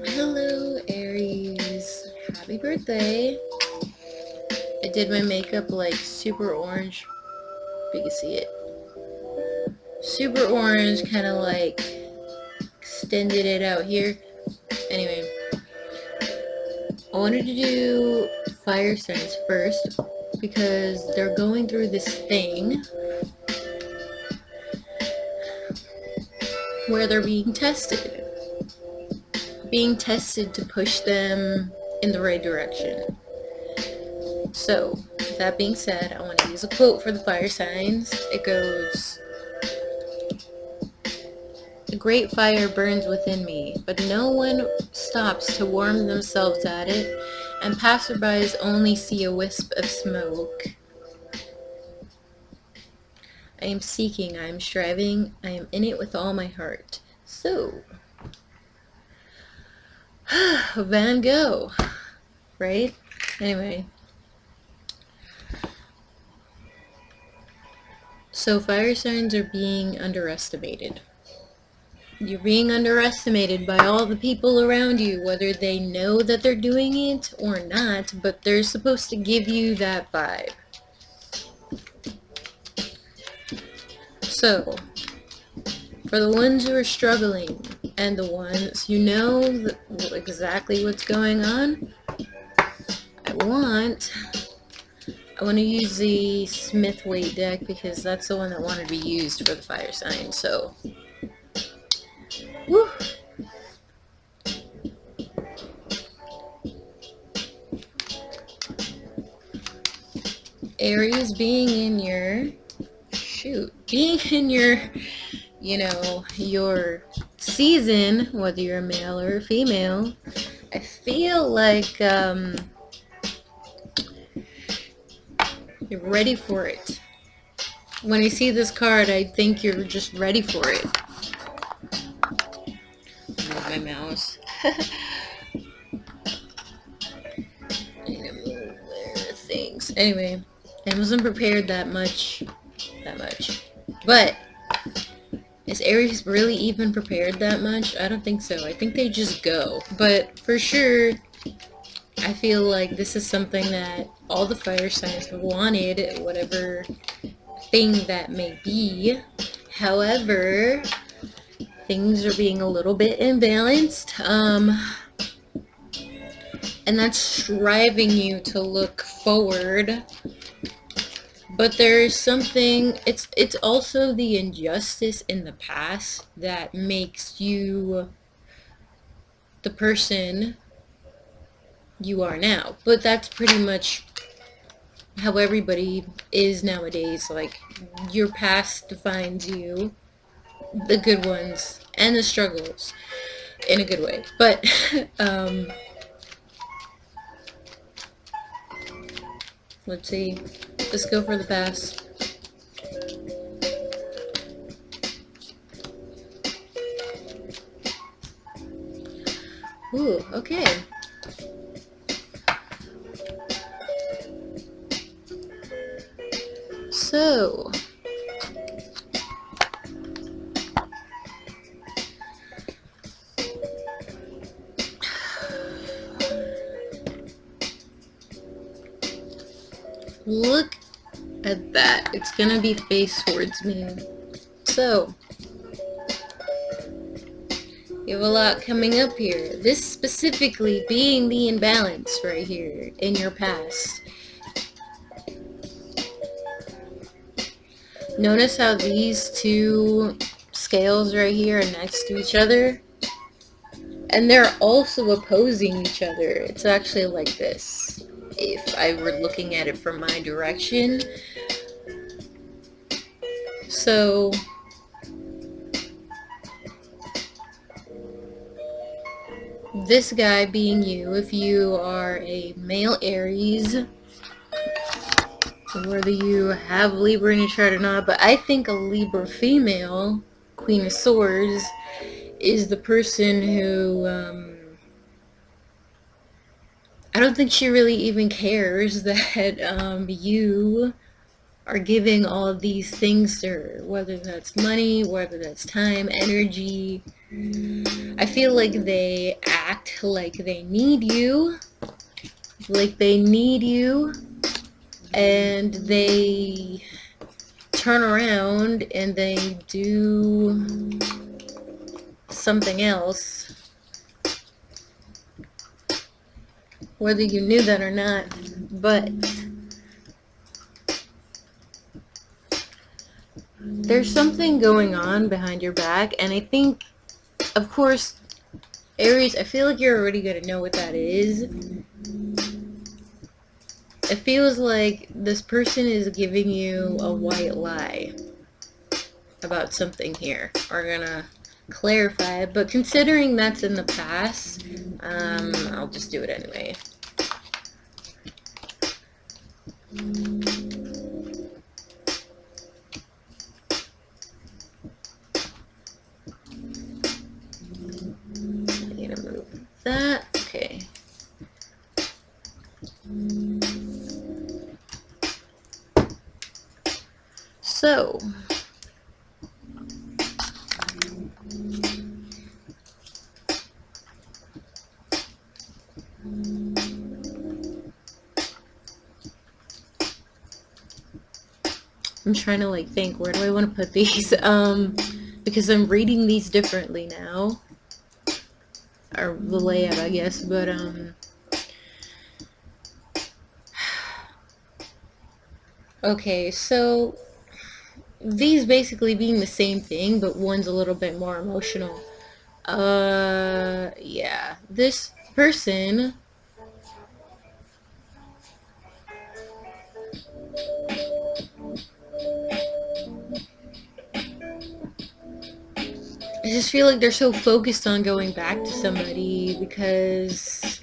Hello, Aries. Happy birthday. I did my makeup like super orange. If you can see it. Super orange, kind of like extended it out here. Anyway, I wanted to do fire signs first because they're going through this thing where they're being tested. Being tested to push them in the right direction. So, with that being said, I want to use a quote for the fire signs. It goes, "A great fire burns within me, but no one stops to warm themselves at it, and passerbys only see a wisp of smoke. I am seeking, I am striving, I am in it with all my heart." So, Van Gogh, right? Anyway. So fire signs are being underestimated. You're being underestimated by all the people around you, whether they know that they're doing it or not, but they're supposed to give you that vibe. So, for the ones who are struggling and the ones who know exactly what's going on, I want to use the Smith Weight deck because that's the one that wanted to be used for the fire sign. So, woo! Aries being in your your season, whether you're a male or a female, I feel like you're ready for it. When I see this card, I think you're just ready for it. Move my mouse. Things. Anyway, I wasn't prepared that much. But is Aries really even prepared that much? I don't think so. I think they just go. But for sure, I feel like this is something that all the fire signs have wanted, whatever thing that may be. However, things are being a little bit imbalanced. And that's driving you to look forward. But there's something, it's also the injustice in the past that makes you the person you are now. But that's pretty much how everybody is nowadays. Like, your past defines you, the good ones and the struggles, in a good way. But let's see. Let's go for the past. Ooh, okay. So, look at that. It's gonna be faced towards me. So, you have a lot coming up here. This specifically being the imbalance right here in your past. Notice how these two scales right here are next to each other? And they're also opposing each other. It's actually like this. If I were looking at it from my direction. So, this guy being you, if you are a male Aries, whether you have Libra in your chart or not, but I think a Libra female, Queen of Swords, is the person who, I don't think she really even cares that you are giving all of these things to her, whether that's money, whether that's time, energy. I feel like they act like they need you, and they turn around and they do something else, whether you knew that or not. But there's something going on behind your back, and I think, of course, Aries, I feel like you're already going to know what that is. It feels like this person is giving you a white lie about something here. We're going to clarify it, but considering that's in the past, I'll just do it anyway. I'm going to move that. Okay. So, I'm trying to like think, where do I want to put these? Because I'm reading these differently now, or the layout, I guess. But okay, so these basically being the same thing, but one's a little bit more emotional. Yeah, this person I just feel like they're so focused on going back to somebody because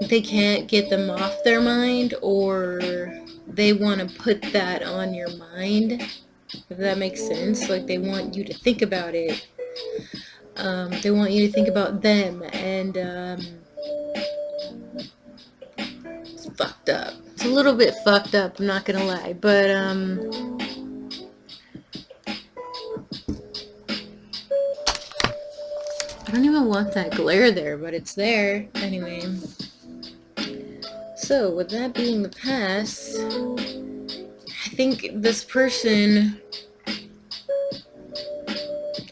they can't get them off their mind, or they want to put that on your mind, if that makes sense. Like, they want you to think about it. They want you to think about them, and it's fucked up. It's a little bit fucked up, I'm not gonna lie, but I don't even want that glare there, but it's there anyway. So, with that being the past, I think this person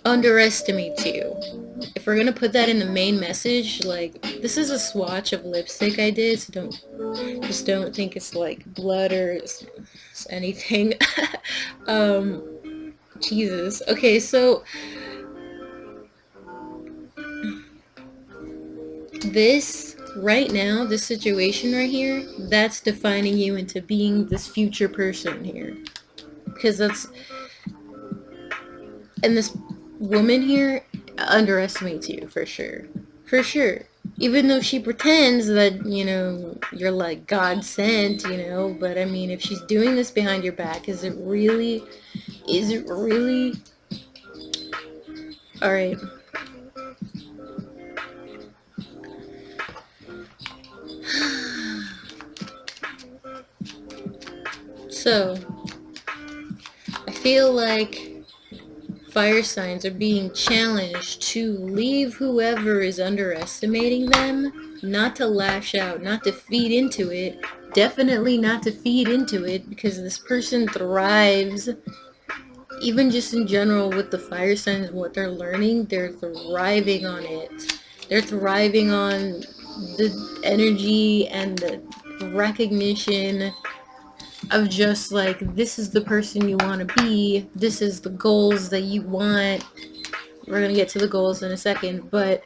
underestimates you. If we're gonna put that in the main message, like, this is a swatch of lipstick I did, so don't think it's like blood or anything. Jesus. Okay, so this right now, this situation right here, that's defining you into being this future person here. Because that's, and this woman here underestimates you for sure. For sure. Even though she pretends that, you're like God sent, but I mean, if she's doing this behind your back, is it really? Alright. So, I feel like fire signs are being challenged to leave whoever is underestimating them, not to lash out, not to feed into it, definitely not to feed into it, because this person thrives, even just in general with the fire signs and what they're learning, they're thriving on it. They're thriving on the energy and the recognition of just like, this is the person you want to be, this is the goals that you want. We're gonna get to the goals in a second, but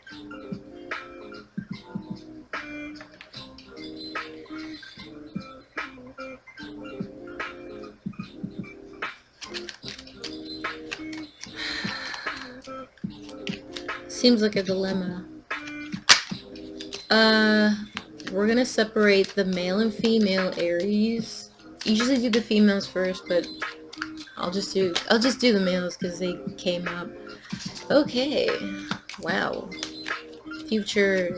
seems like a dilemma. We're gonna separate the male and female Aries. Usually do the females first, but I'll just do the males because they came up. Okay. Wow. Future.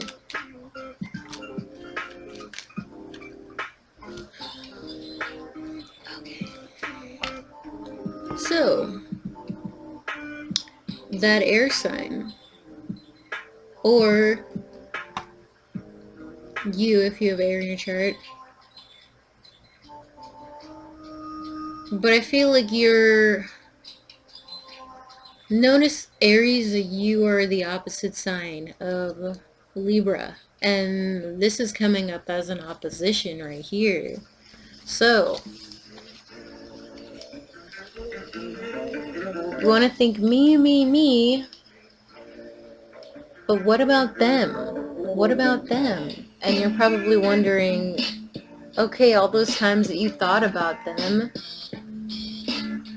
So, that air sign, or you if you have air in your chart, but I feel like you're... Notice, Aries, you are the opposite sign of Libra, and this is coming up as an opposition right here. So, you want to think me, me, me, but what about them? What about them? And you're probably wondering, okay, all those times that you thought about them,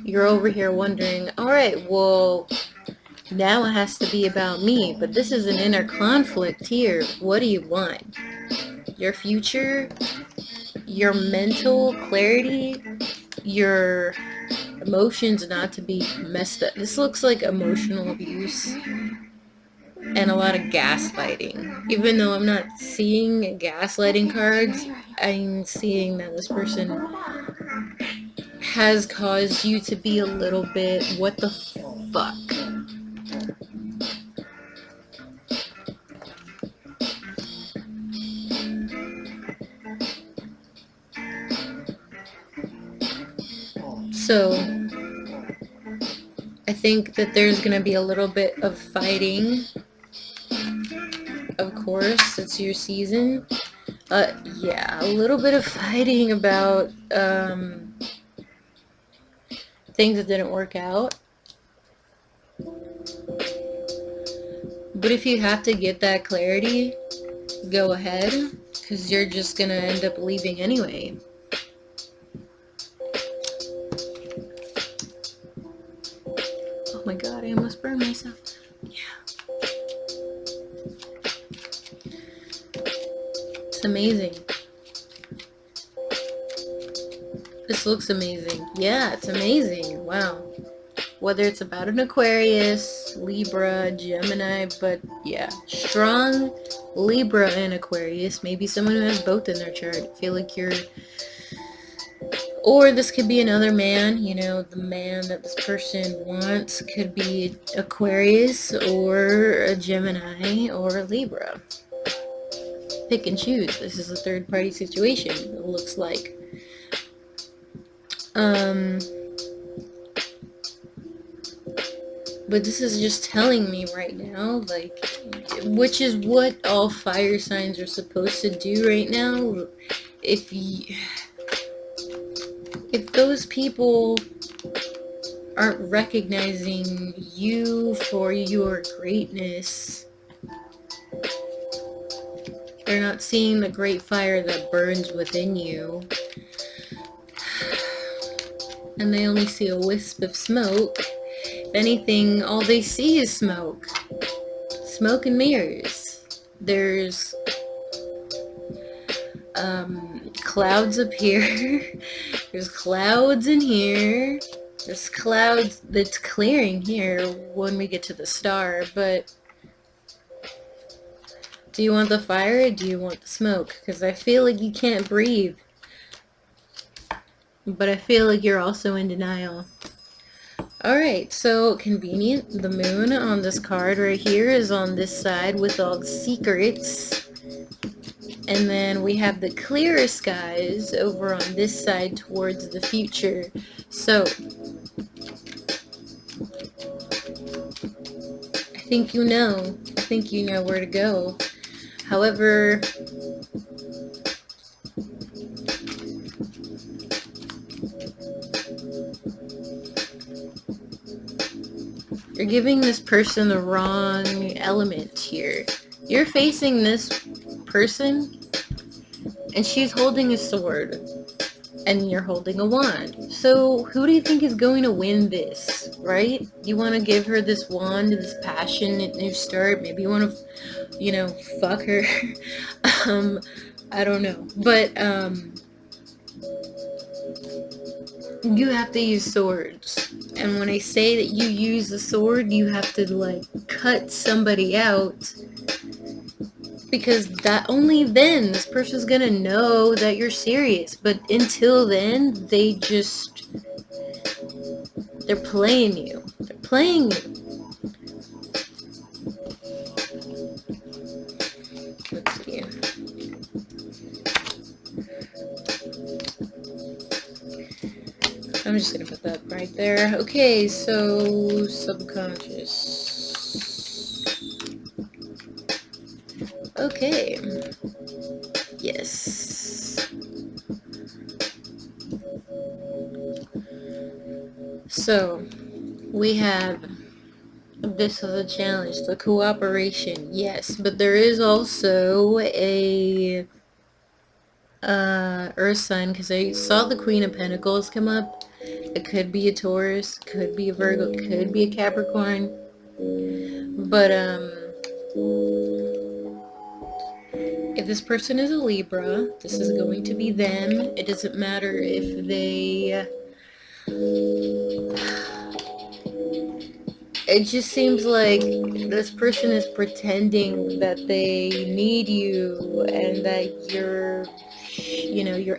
you're over here wondering, alright, well, now it has to be about me, but this is an inner conflict here. What do you want? Your future? Your mental clarity? Your emotions not to be messed up? This looks like emotional abuse and a lot of gaslighting. Even though I'm not seeing gaslighting cards, I'm seeing that this person has caused you to be a little bit, what the fuck? So, I think that there's going to be a little bit of fighting. Of course, it's your season. Yeah, a little bit of fighting about things that didn't work out. But if you have to get that clarity, go ahead, because you're just going to end up leaving anyway. Oh my god, I almost burned myself. Yeah. It's amazing. This looks amazing. Yeah, it's amazing. Wow. Whether it's about an Aquarius, Libra, Gemini, but yeah, strong Libra and Aquarius. Maybe someone who has both in their chart. I feel like you're... Or this could be another man, you know, the man that this person wants could be Aquarius or a Gemini or a Libra. Pick and choose. This is a third party situation, it looks like. But this is just telling me right now, like, which is what all fire signs are supposed to do right now. If those people aren't recognizing you for your greatness, they're not seeing the great fire that burns within you, and they only see a wisp of smoke. If anything, all they see is smoke. Smoke and mirrors. There's clouds up here. There's clouds in here. There's clouds that's clearing here when we get to the star, but do you want the fire or do you want the smoke? Because I feel like you can't breathe. But I feel like you're also in denial. Alright, so convenient. The moon on this card right here is on this side with all the secrets. And then we have the clearer skies over on this side towards the future. So, I think you know. I think you know where to go. However, you're giving this person the wrong element here. You're facing this person, and she's holding a sword, and you're holding a wand. So who do you think is going to win this, right? You want to give her this wand, this passionate new start. Maybe you want to, you know, fuck her. I don't know. But, you have to use swords. And when I say that you use the sword, you have to, like, cut somebody out. Because that only then this person's gonna know that you're serious. But until then, they just They're playing you. They're playing you. Let's see. I'm just gonna put that right there. Okay, so subconscious. Okay. Yes. So we have this is a challenge, the cooperation, yes, but there is also a earth sign, because I saw the Queen of Pentacles come up. It could be a Taurus, could be a Virgo, could be a Capricorn, but if this person is a Libra, this is going to be them. It doesn't matter if they it just seems like this person is pretending that they need you and that you're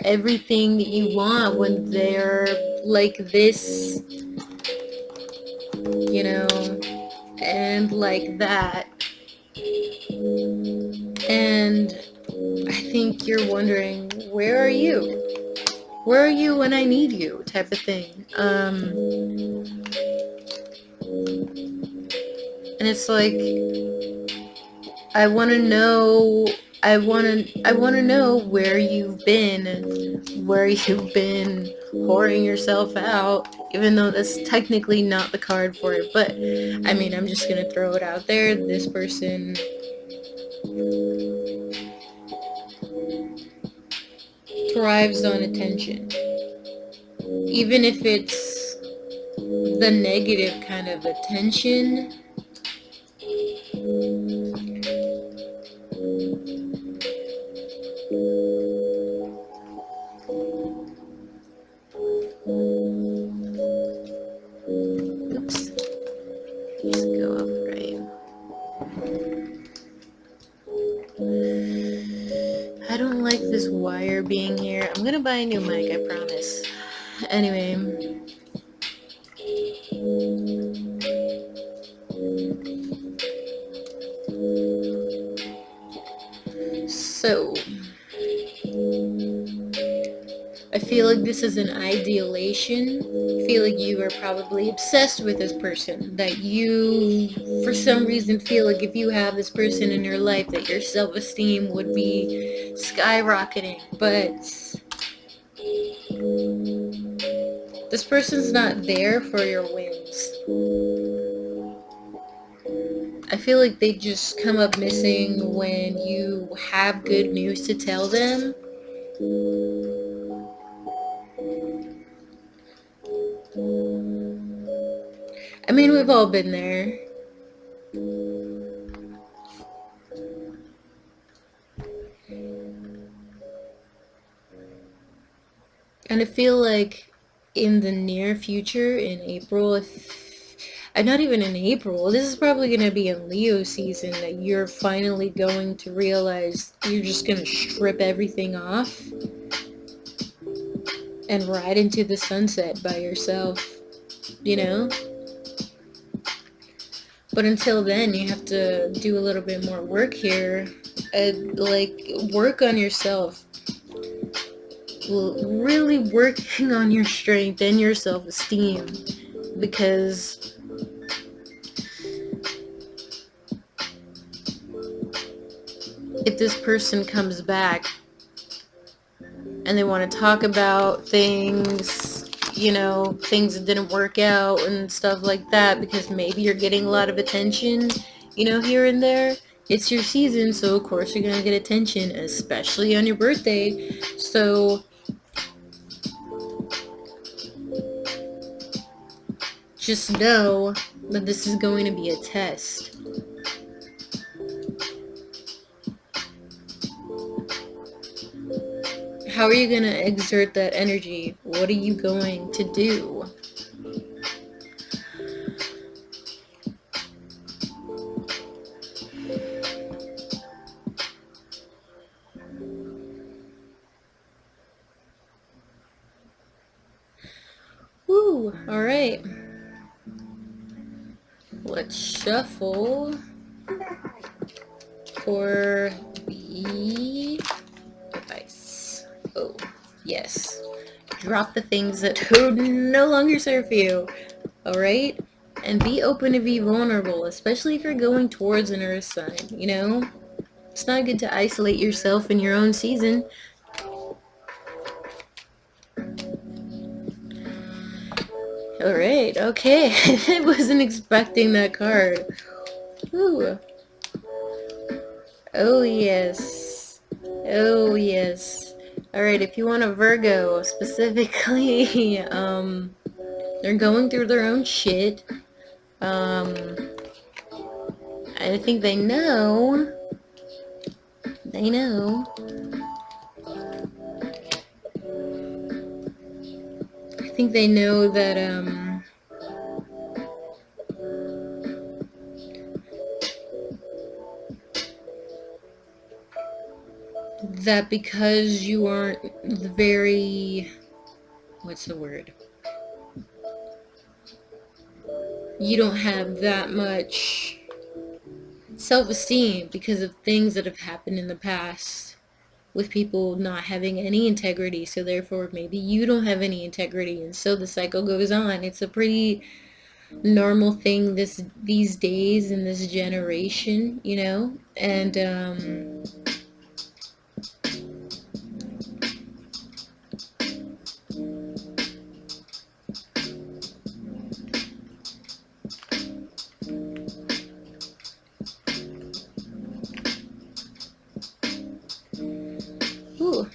everything that you want, when they're like this, and like that. And I think you're wondering, where are you? Where are you when I need you? Type of thing. And it's like, I want to know. I want to know where you've been, whoring yourself out, even though that's technically not the card for it. But I mean, I'm just gonna throw it out there. This person thrives on attention, even if it's the negative kind of attention. Oops, just go up right. I don't like this wire being here. I'm gonna buy a new mic, I promise. Anyway. So, I feel like this is an ideation. I feel like you are probably obsessed with this person. That you, for some reason, feel like if you have this person in your life, that your self-esteem would be skyrocketing. But this person's not there for your wins. I feel like they just come up missing when you have good news to tell them. I mean, we've all been there. And I feel like in the near future, in April, not even in April, this is probably going to be in Leo season, that you're finally going to realize you're just going to strip everything off and ride into the sunset by yourself, you know? But until then, you have to do a little bit more work here. Work on yourself. Really working on your strength and your self-esteem. Because if this person comes back and they want to talk about things, things that didn't work out and stuff like that, because maybe you're getting a lot of attention, here and there. It's your season, so of course you're going to get attention, especially on your birthday. So just know that this is going to be a test. How are you going to exert that energy? What are you going to do? Woo! Alright. shuffle for the advice. Oh, yes. Drop the things that no longer serve you. Alright? And be open to be vulnerable, especially if you're going towards an earth sign, you know? It's not good to isolate yourself in your own season. Alright, okay. I wasn't expecting that card. Ooh. Oh, yes. Oh, yes. Alright, if you want a Virgo, specifically, they're going through their own shit. I think they know. They know. I think they know that, that because you aren't very, what's the word? You don't have that much self-esteem because of things that have happened in the past with people not having any integrity, so therefore maybe you don't have any integrity, and so the cycle goes on. It's a pretty normal thing these days in this generation, you know, and ooh,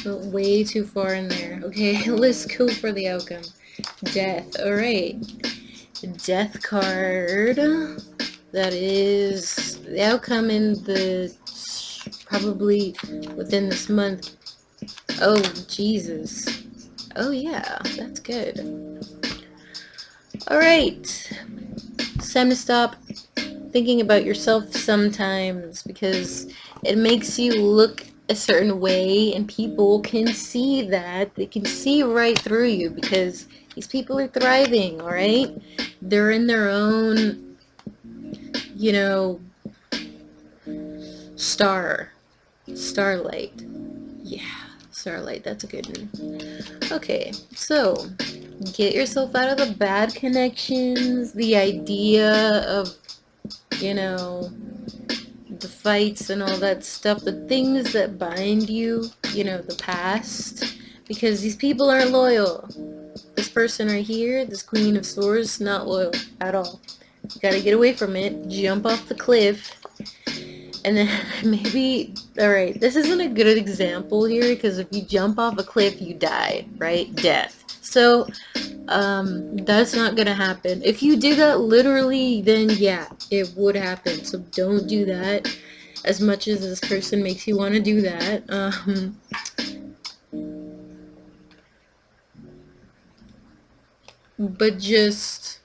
went way too far in there. Okay, let's go for the outcome. Death. Alright. Death card. That is the outcome in the probably within this month. Oh, Jesus. Oh, yeah, that's good. Alright. It's time to stop thinking about yourself sometimes, because it makes you look a certain way, and people can see that. They can see right through you, because these people are thriving, alright? They're in their own, you know, starlight. Yeah, starlight, that's a good one. Okay, so get yourself out of the bad connections, the idea of, you know, the fights and all that stuff, the things that bind you, you know, the past, because these people aren't loyal. This person right here, this Queen of Swords, not loyal at all. You gotta get away from it, jump off the cliff, and then maybe, alright, this isn't a good example here, because if you jump off a cliff, you die, right? Death. So, that's not gonna happen. If you do that literally, then yeah, it would happen. So don't do that, as much as this person makes you want to do that. But just,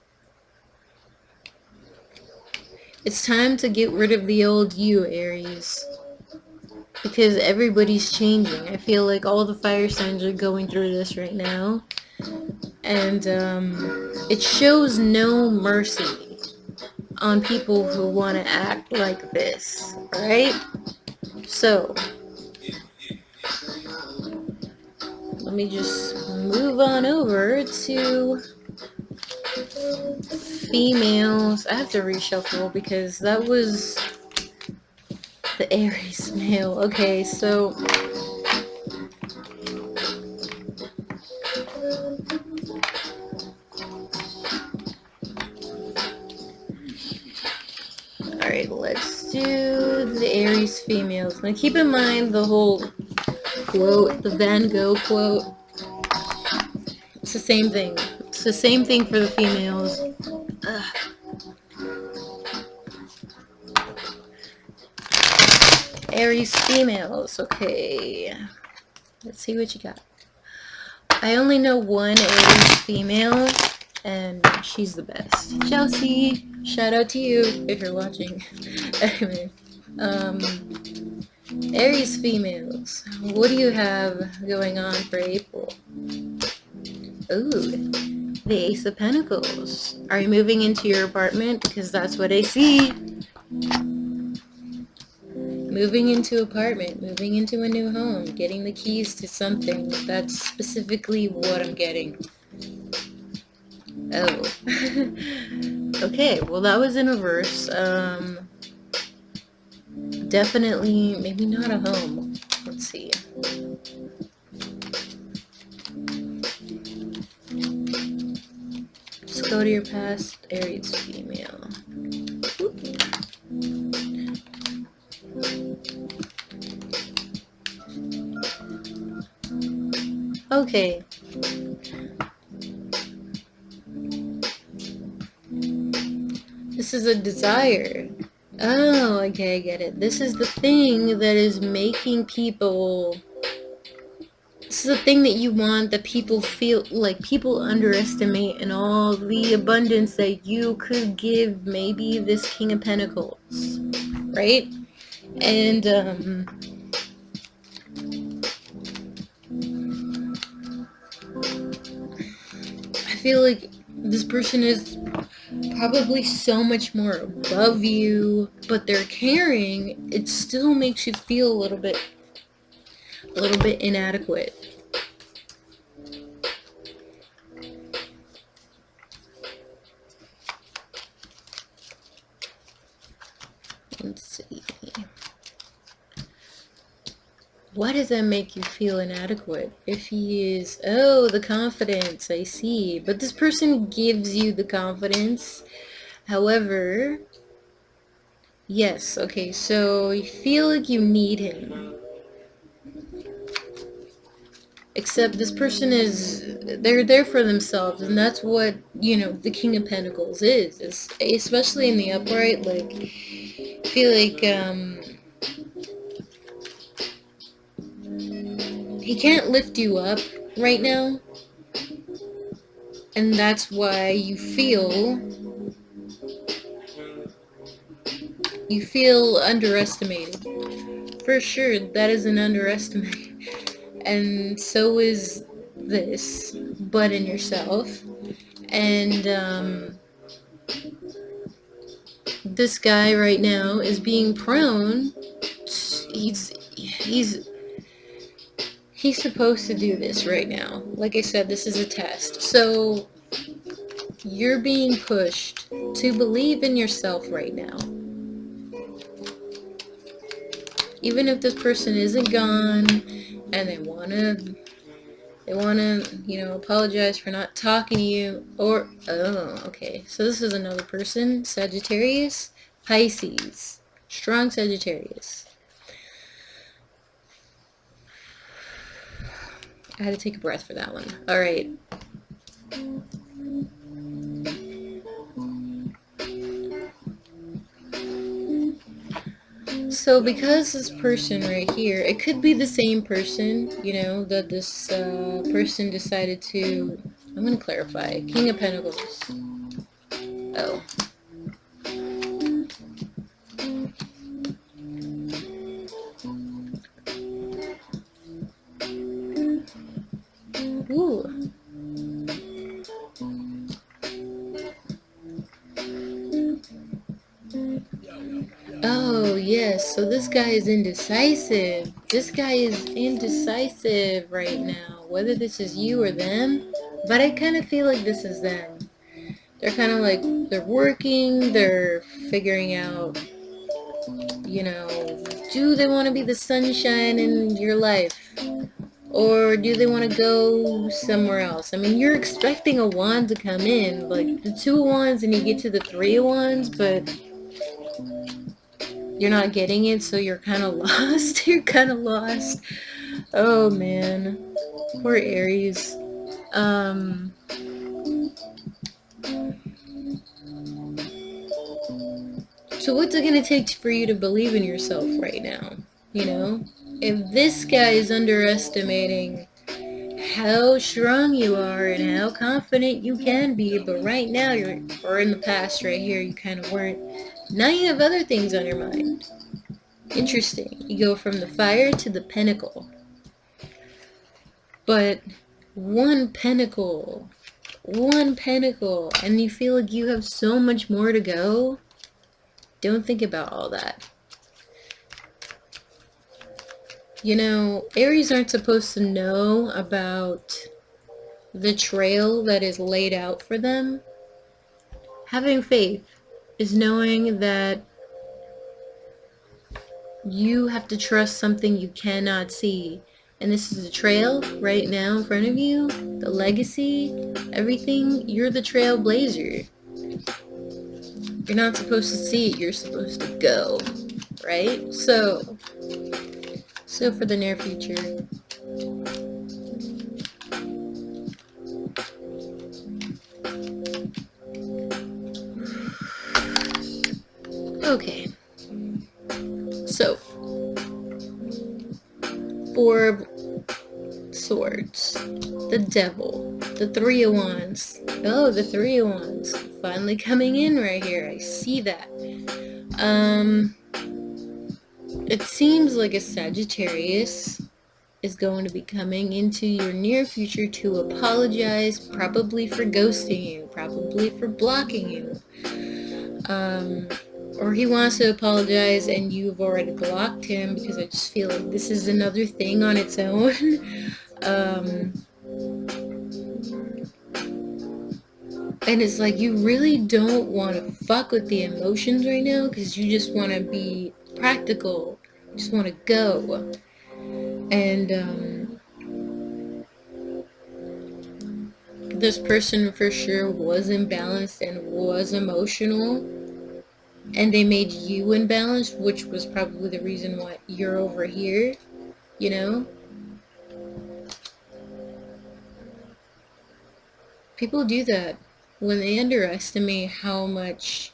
it's time to get rid of the old you, Aries. Because everybody's changing. I feel like all the fire signs are going through this right now. And it shows no mercy on people who want to act like this, right? So, let me just move on over to females. I have to reshuffle because that was the Aries male. Okay, so alright, let's do the Aries females. Now keep in mind the whole quote, the Van Gogh quote. It's the same thing. It's the same thing for the females. Ugh. Aries females. Okay. Let's see what you got. I only know one Aries female, and she's the best. Chelsea, shout out to you if you're watching. Anyway, Aries females, what do you have going on for April? Ooh, the Ace of Pentacles. Are you moving into your apartment? Because that's what I see. Moving into apartment, moving into a new home, getting the keys to something. That's specifically what I'm getting. Oh. Okay, well that was in reverse. Definitely, maybe not a home. Let's see. Just go to your past, Aries female. Okay. This is a desire. Oh, okay, I get it. This is the thing that is making people... This is the thing that you want, that people feel like people underestimate, and all the abundance that you could give maybe this King of Pentacles, right? And I feel like this person is probably so much more above you, but they're caring. It still makes you feel a little bit inadequate. Let's see. Why does that make you feel inadequate? If he is... Oh, the confidence, I see. But this person gives you the confidence. However... Yes, okay, so you feel like you need him. Except this person is... They're there for themselves, and that's what, you know, the King of Pentacles is especially in the upright, like... I feel like, he can't lift you up right now, and that's why you feel underestimated. For sure, that is an underestimate. And so is this, but in yourself. And this guy right now is being prone. He's supposed to do this right now. Like I said, this is a test. So you're being pushed to believe in yourself right now. Even if this person isn't gone and they wanna, you know, apologize for not talking to you, or, oh, okay. So this is another person, Sagittarius, Pisces, strong Sagittarius. I had to take a breath for that one. All right. So because this person right here, it could be the same person, you know, that this person decided to... I'm going to clarify. King of Pentacles. Oh. Ooh. Oh, yes. So this guy is indecisive. This guy is indecisive right now. Whether this is you or them. But I kind of feel like this is them. They're kind of like, they're working. They're figuring out, you know, do they want to be the sunshine in your life? Or do they want to go somewhere else? I mean, you're expecting a wand to come in. Like, the 2 of Wands and you get to the 3 of Wands, but... you're not getting it, so you're kind of lost. You're kind of lost. Oh, man. Poor Aries. So what's it going to take for you to believe in yourself right now? You know? If this guy is underestimating how strong you are and how confident you can be, but right now you're... or in the past right here, you kind of weren't. Now you have other things on your mind. Interesting. You go from the fire to the pentacle. But one pentacle one pentacle, and you feel like you have so much more to go. Don't think about all that. You know, Aries aren't supposed to know about the trail that is laid out for them. Having faith is knowing that you have to trust something you cannot see. And this is a trail right now in front of you, the legacy, everything. You're the trailblazer. You're not supposed to see it, you're supposed to go, right? So for the near future, okay. So, for swords, the devil, the three of wands. Oh, the three of wands finally coming in right here. I see that. It seems like a Sagittarius is going to be coming into your near future to apologize, probably for ghosting you, probably for blocking you. Or he wants to apologize and you've already blocked him, because I just feel like this is another thing on its own. And it's like you really don't want to fuck with the emotions right now, because you just want to be practical. You just want to go. And this person for sure was imbalanced and was emotional, and they made you imbalanced, which was probably the reason why you're over here, you know? People do that when they underestimate how much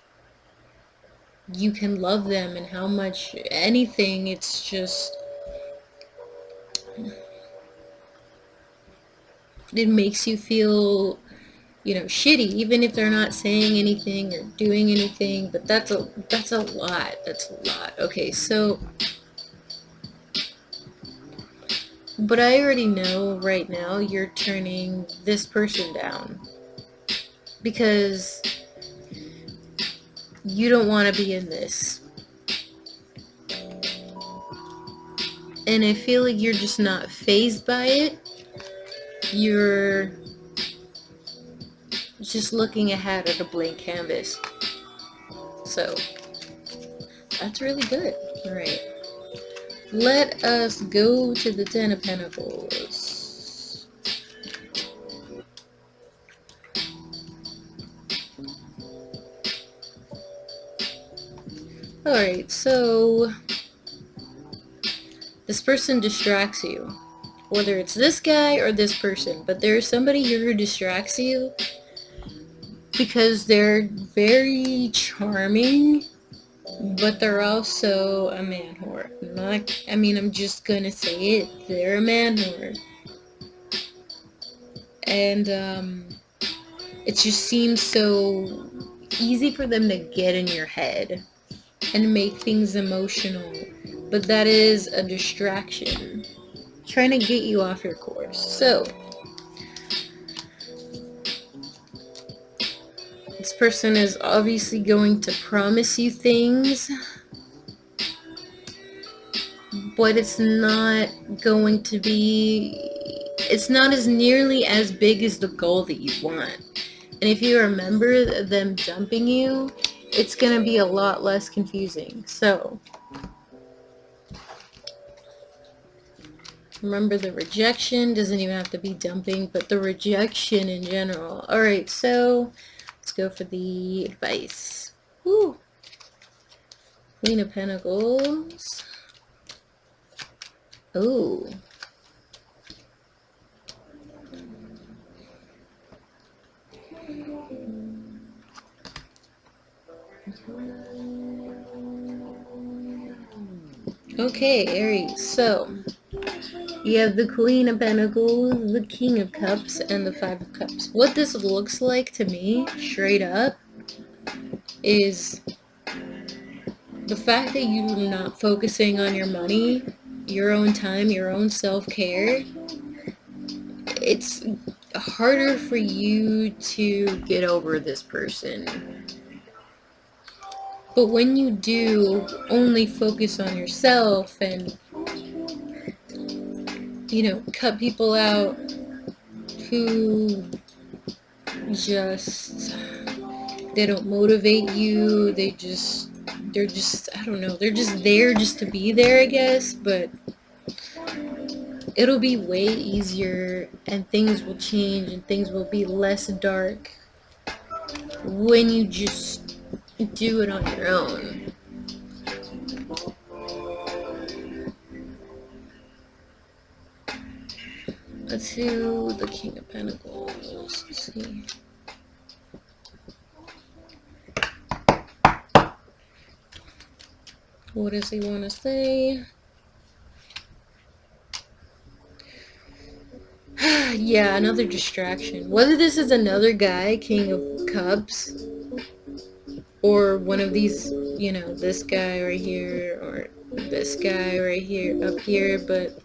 you can love them and how much anything. It's just, it makes you feel, you know, shitty, even if they're not saying anything or doing anything. But that's a lot. That's a lot. Okay, so, but I already know right now you're turning this person down because you don't want to be in this. And I feel like you're just not fazed by it. You're just looking ahead at a blank canvas. So, that's really good. Alright. Let us go to the Ten of Pentacles. Alright, so this person distracts you. Whether it's this guy or this person, but there's somebody here who distracts you because they're very charming, but they're also a man whore. I'm just gonna say it. They're a man whore. And it just seems so easy for them to get in your head and make things emotional. But that is a distraction, trying to get you off your course. So, this person is obviously going to promise you things, but it's not going to be, it's not as nearly as big as the goal that you want. And if you remember them dumping you, it's going to be a lot less confusing. So, remember the rejection, doesn't even have to be dumping, but the rejection in general. Alright, so let's go for the advice. Woo! Queen of Pentacles. Ooh. Okay, Aries, so you have the Queen of Pentacles, the King of Cups, and the Five of Cups. What this looks like to me, straight up, is the fact that you're not focusing on your money, your own time, your own self-care. It's harder for you to get over this person. But when you do only focus on yourself and, cut people out who just, they don't motivate you, they're just, I don't know, they're just there just to be there, I guess, but it'll be way easier and things will change and things will be less dark when you just do it on your own. Let's do the King of Pentacles. Let's see. What does he want to say? Yeah, another distraction. Whether this is another guy, King of Cups, or one of these, this guy right here, or this guy right here, up here, but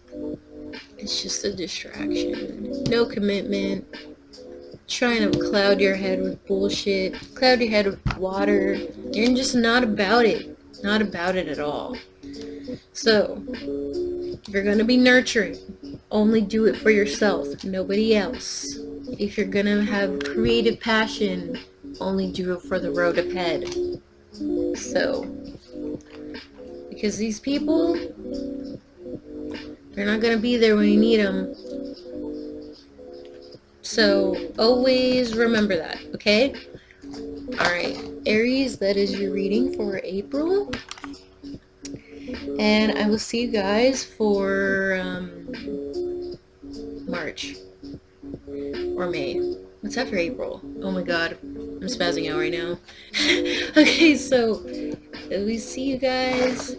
it's just a distraction. No commitment. Trying to cloud your head with bullshit. Cloud your head with water. You're just not about it. Not about it at all. So, if you're going to be nurturing, only do it for yourself, nobody else. If you're going to have creative passion, only do it for the road ahead. So, because these people, they're not going to be there when you need them. So, always remember that, okay? Alright, Aries, that is your reading for April. And I will see you guys for March. Or May. What's after April? Oh my god. I'm spazzing out right now. Okay, so we see you guys